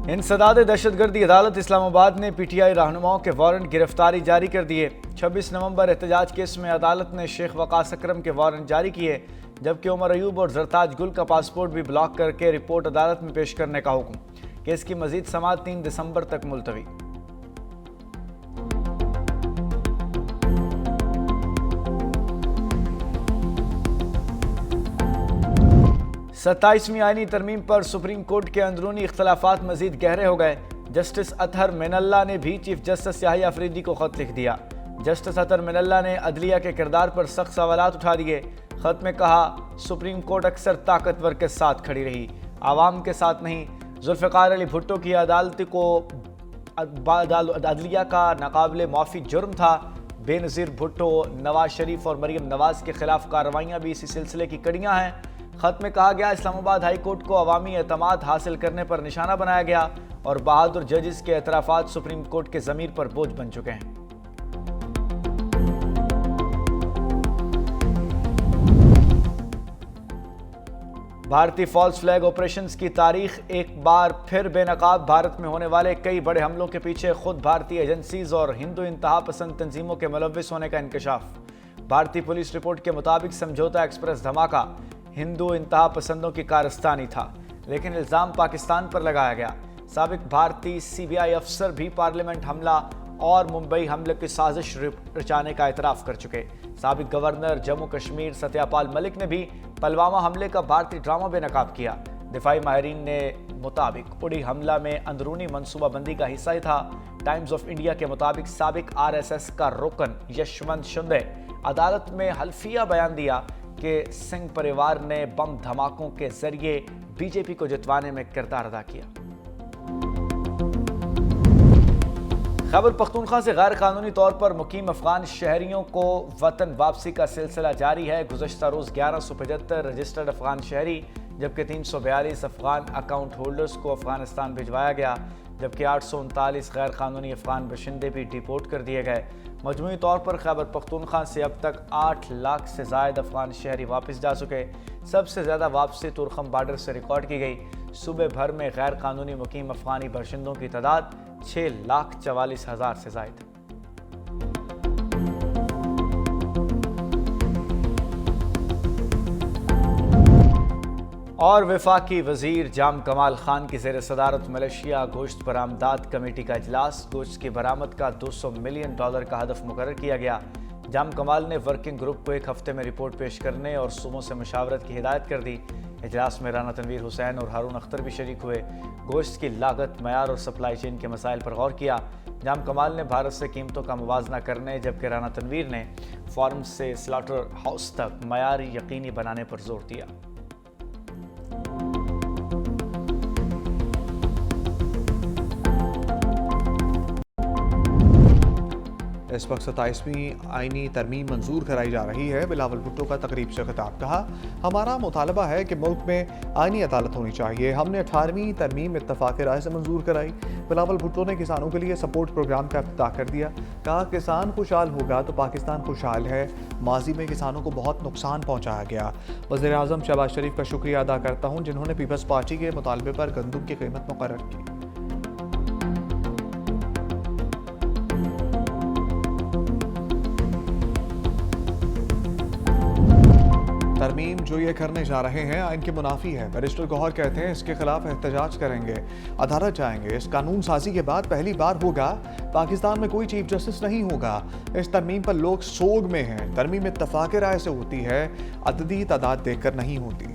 इंसदाद दहशतगर्दी अदालत इस्लामाबाद ने पीटीआई रहनुमाओं के वारंट गिरफ्तारी जारी कर दिए। 26 नवंबर एहतजाज केस में अदालत ने शेख वकास अकरम के वारंट जारी किए, जबकि उमर अयूब और जरताज गुल का पासपोर्ट भी ब्लॉक करके रिपोर्ट अदालत में पेश करने का हुक्म। केस की मजीद समाअत 3 दिसंबर तक मुलतवी। 27वीं आईनी तरमीम पर सुप्रीम कोर्ट के अंदरूनी इख्तलाफात मजीद गहरे हो गए। जस्टिस अतहर मिनल्ला ने भी चीफ जस्टिस याहिया अफरीदी को खत लिख दिया। जस्टिस अतहर मिनल्ला ने अदलिया के किरदार पर सख्त सवालात उठा दिए। खत में कहा, सुप्रीम कोर्ट अक्सर ताकतवर के साथ खड़ी रही, आवाम के साथ नहीं। जुल्फ़िकार अली भुट्टो की अदालत को अदलिया का नाकाबिले माफ़ी जुर्म था। बेनज़ीर भुट्टो, नवाज शरीफ और मरीम नवाज के खिलाफ कार्रवाइयाँ भी इसी सिलसिले की कड़ियाँ हैं। खत में कहा गया, इस्लामाबाद हाई कोर्ट को अवामी एतमाद हासिल करने पर निशाना बनाया गया और बहादुर जजेस के एतराफ़ात सुप्रीम कोर्ट के ज़मीर पर बोझ बन चुके हैं। भारतीय फॉल्स फ्लैग ऑपरेशंस की तारीख एक बार फिर बेनकाब। भारत में होने वाले कई बड़े हमलों के पीछे खुद भारतीय एजेंसीज और हिंदू इंतहा पसंद तंजीमों के मुलव्विस होने का इंकशाफ। भारतीय पुलिस रिपोर्ट के मुताबिक समझौता एक्सप्रेस धमाका हिंदू इंतहा पसंदों की कारस्तानी था, लेकिन इल्ज़ाम पाकिस्तान पर लगाया गया। साबिक भारतीय सीबीआई अफसर भी पार्लियामेंट हमला और मुंबई हमले की साजिश रचाने का एतराफ़ कर चुके। साबिक गवर्नर जम्मू कश्मीर सत्यापाल मलिक ने भी पुलवामा हमले का भारतीय ड्रामा बेनकाब किया। दिफाई माहिरीन ने मुताबिक उड़ी हमला में अंदरूनी मनसूबाबंदी का हिस्सा ही था। टाइम्स ऑफ इंडिया के मुताबिक साबिक RSS का रुकन यशवंत शिंदे अदालत में हल्फिया बयान दिया कि सिंह परिवार ने बम धमाकों के जरिए बीजेपी को जितवाने में किरदार अदा किया। खैबर पख्तूनख्वा से गैर कानूनी तौर पर मुकीम अफगान शहरियों को वतन वापसी का सिलसिला जारी है। गुज़श्ता रोज़ 1175 रजिस्टर्ड अफगान शहरी जबकि 342 अफगान अकाउंट होल्डर्स को अफगानिस्तान भिजवाया गया, जबकि 839 गैर कानूनी अफगान बशिंदे भी डिपोर्ट कर दिए गए। मजमूई तौर पर खैबर पख्तूनख्वा से अब तक 8 लाख से ज़ायद अफगान शहरी वापस जा चुके। सबसे ज़्यादा वापसी तुरखम बॉर्डर से रिकॉर्ड की गई। सूबे भर में गैर कानूनी मुकीम अफगानी बाशिंदों की तादाद 6,44,000 से ज़ायद। और वफाकी वजीर जाम कमाल खान की ज़ेर सदारत मलेशिया गोश्त बरामदात कमेटी का इजलास। गोश्त की बरामद का $200 मिलियन का हदफ मुकर्रर किया गया। जाम कमाल ने वर्किंग ग्रुप को एक हफ्ते में रिपोर्ट पेश करने और सूबों से मशावरत की हिदायत कर दी। इजलास में राना तनवीर हुसैन और हारून अख्तर भी शरीक हुए। गोश्त की लागत, मयार और सप्लाई चेन के मसाइल पर गौर किया। जाम कमाल ने भारत से कीमतों का मुवाजना करने, जबकि राना तनवीर ने फार्म से स्लॉटर हाउस तक मयार यकीनी बनाने पर जोर दिया। इस वक्त 27वीं आईनी तरमीम मंजूर कराई जा रही है। बिलावल भुट्टो का तकरीब से खिताब। कहा, हमारा मुतालबा है कि मुल्क में आईनी अदालत होनी चाहिए। हमने 18वीं तरमीम इत्तफाक राय से मंजूर कराई। बिलावल भुट्टो ने किसानों के लिए सपोर्ट प्रोग्राम का इफ्तिताह कर दिया। कहा, किसान खुशहाल होगा तो पाकिस्तान खुशहाल है। माजी में किसानों को बहुत नुकसान पहुँचाया गया। वज़ीर आज़म शहबाज शरीफ का शुक्रिया अदा करता हूँ जिन्होंने पीपल्स पार्टी के मुतालबे पर गंदम की कीमत मुकर्रर की। तरमीम जो ये करने जा रहे हैं आइन के मुनाफी है। बैरिस्टर गौहर कहते हैं इसके खिलाफ एहतजाज करेंगे, अदालत जाएंगे। इस कानून साजी के बाद पहली बार होगा पाकिस्तान में कोई चीफ जस्टिस नहीं होगा। इस तरमीम पर लोग सोग में हैं। तरमीम इत्तफाक राय से होती है, अददी तादाद देखकर नहीं होती।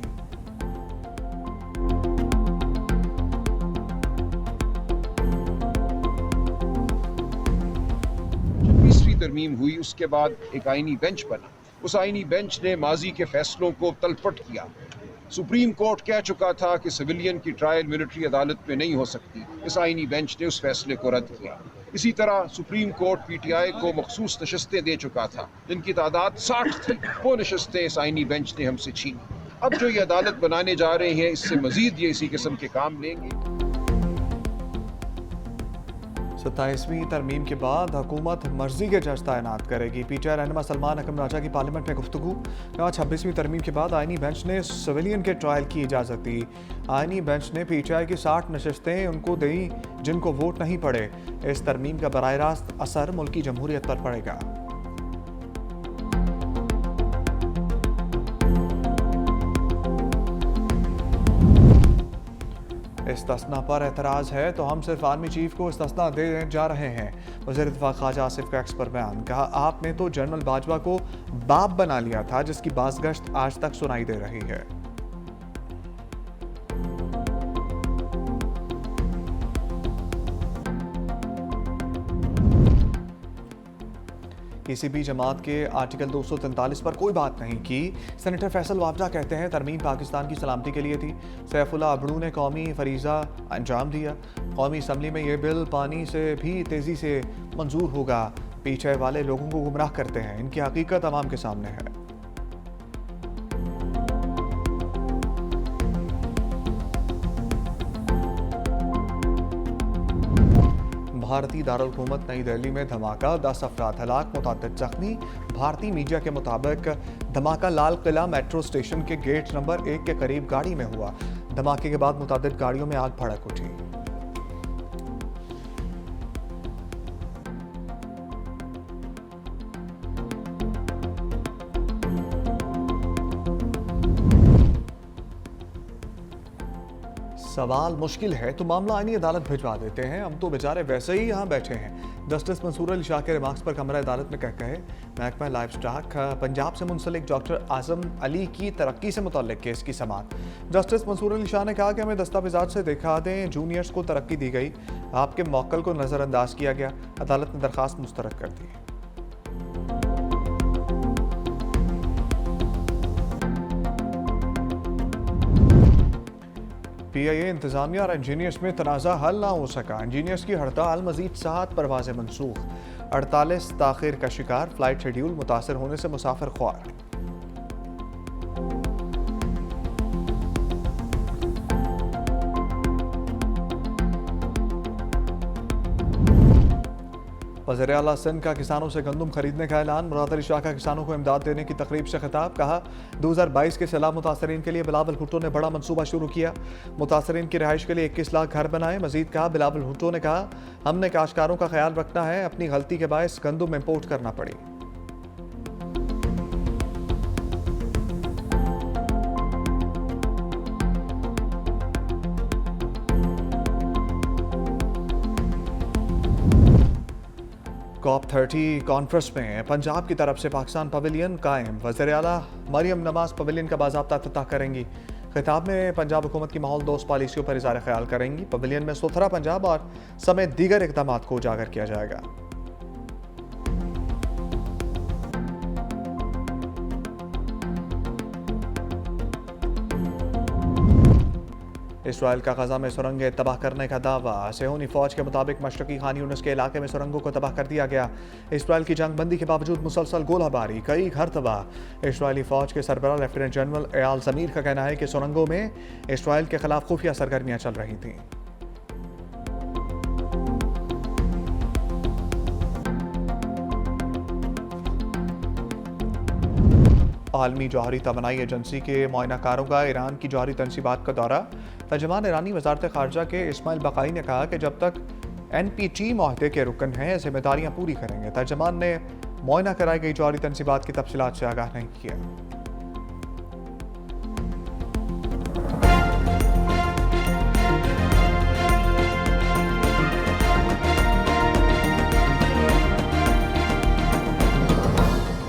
जब 20वीं तरमीम हुई उसके बाद एक आईनी बेंच बना। उस आईनी बेंच ने माजी के फैसलों को तलपट किया। सुप्रीम कोर्ट कह चुका था कि सिविलियन की ट्रायल मिलिट्री अदालत में नहीं हो सकती। इस आईनी बेंच ने उस फैसले को रद्द किया। इसी तरह सुप्रीम कोर्ट PTI को मखसूस नशस्तें दे चुका था जिनकी तादाद 60 थी। वो नशस्तें इस आईनी बेंच ने हमसे छीनी। अब जो ये अदालत बनाने जा रहे हैं इससे मजीद ये इसी किस्म के काम लेंगे। 27वीं तरमीम के बाद हुकूमत मर्जी के जज तैनात करेगी। पीटीआई रहनुमा सलमान अकरम राजा की पार्लियामेंट में गुफ्तगू। कहा 26वीं तरमीम के बाद आईनी बेंच ने सिविलियन के ट्रायल की इजाज़त दी। आईनी बेंच ने पीटीआई की 60 नशस्तें उनको दी जिनको वोट नहीं पड़े। इस तरमीम का बराह रास्त असर मुल्की जमहूरियत पर पड़ेगा। इस्तिस्ना पर एतराज़ है तो हम सिर्फ आर्मी चीफ को इस्तिस्ना देने जा रहे हैं। वज़ीर दिफ़ा ख्वाजा आसिफ का एक्स पर बयान। कहा आपने तो जनरल बाजवा को बाप बना लिया था जिसकी बाज़गश्त आज तक सुनाई दे रही है। किसी भी जमात के आर्टिकल 243 पर कोई बात नहीं की। सेनेटर फैसल वाबजा कहते हैं तरमीम पाकिस्तान की सलामती के लिए थी। सैफुल्लाह अबड़ू ने कौमी फरीज़ा अंजाम दिया। कौमी असम्बली में ये बिल पानी से भी तेज़ी से मंजूर होगा। पीछे वाले लोगों को गुमराह करते हैं, इनकी हकीकत अवाम के सामने है। भारतीय दारुल हुकूमत नई दिल्ली में धमाका, 10 अफराद हलाक, मुतअद्दिद जख्मी। भारतीय मीडिया के मुताबिक धमाका लाल किला मेट्रो स्टेशन के गेट नंबर 1 के करीब गाड़ी में हुआ। धमाके के बाद मुतअद्दिद गाड़ियों में आग भड़क उठी। सवाल मुश्किल है तो मामला आईनी अदालत भिजवा देते हैं, हम तो बेचारे वैसे ही यहाँ बैठे हैं। जस्टिस मंसूर अली शाह के रिमार्क्स पर कमरा अदालत में कहे महकमा लाइफ स्टॉक पंजाब से मुंसलिक डॉक्टर आजम अली की तरक्की से मुतल्लिक केस की समाअत। जस्टिस मंसूर अली शाह ने कहा कि हमें दस्तावेजात से दिखा दें जूनियर्स को तरक्की दी गई, आपके मौक्कल को नज़रअंदाज किया गया। अदालत ने दरख्वास्त मुस्तरद कर दी। पीआईए इंतजामिया और इंजीनियर्स में तनाज़ा हल ना हो सका। इंजीनियर्स की हड़ताल मजीद 7 परवाज़ें मनसूख। 48 ताख़ीर का शिकार, फ्लाइट शेड्यूल मुतासर होने से मुसाफिर ख्वार। वज़ीर आला सिंध का किसानों से गंदम खरीदने का ऐलान। मुराद अली शाह का किसानों को इमदाद देने की तकरीब से खिताब। कहा 2022 के सैलाब मुतासरीन के लिए बिलावल भुट्टो ने बड़ा मंसूबा शुरू किया। मुतासरीन की रिहाइश के लिए 21 लाख घर बनाए। मजीद कहा बिलावल भुट्टो ने कहा हमने काश्तकारों का ख्याल रखना है, अपनी गलती के बायस गंदम इम्पोर्ट करना पड़ी। COP30 कॉन्फ्रेंस में पंजाब की तरफ से पाकिस्तान पवेलियन कायम। वज़ीर आला मरियम नवाज पवेलियन का बाज़ाब्ता इफ्तिताह करेंगी। खिताब में पंजाब हुकूमत की माहौल दोस्त पॉलिसियों पर इज़हार ख्याल करेंगी। पवेलियन में सुथरा पंजाब और समेत दीगर इक़दाम को उजागर किया जाएगा। इसराइल का गजा में सुरंगें तबाह करने का दावा। सेहूनी फौज के मुताबिक मशरकी खान यूनिस के इलाके में सुरंगों को तबाह कर दिया गया। इसराइल की जंगबंदी के बावजूद मुसलसल गोलाबारी, कई घर तबाह। इसराइली फौज के सरबराह लेफ्टिनेंट जनरल एयाल ज़मीर का कहना है कि सुरंगों में इसराइल के खिलाफ खुफिया सरगर्मियां चल रही थीं। आलमी जौहरी तवानाई एजेंसी के मुआयनाकारों का ईरान की जौहरी तनसीबात का दौरा। तर्जुमान ईरानी वज़ारत ख़ारजा के इस्माइल बक़ाई ने कहा कि जब तक NPT मुआहदे के रुकन हैं जिम्मेदारियां पूरी करेंगे। तर्जुमान ने मुआयना कराई गई जौहरी तनसीबात की तफसीलात से आगाह नहीं किया।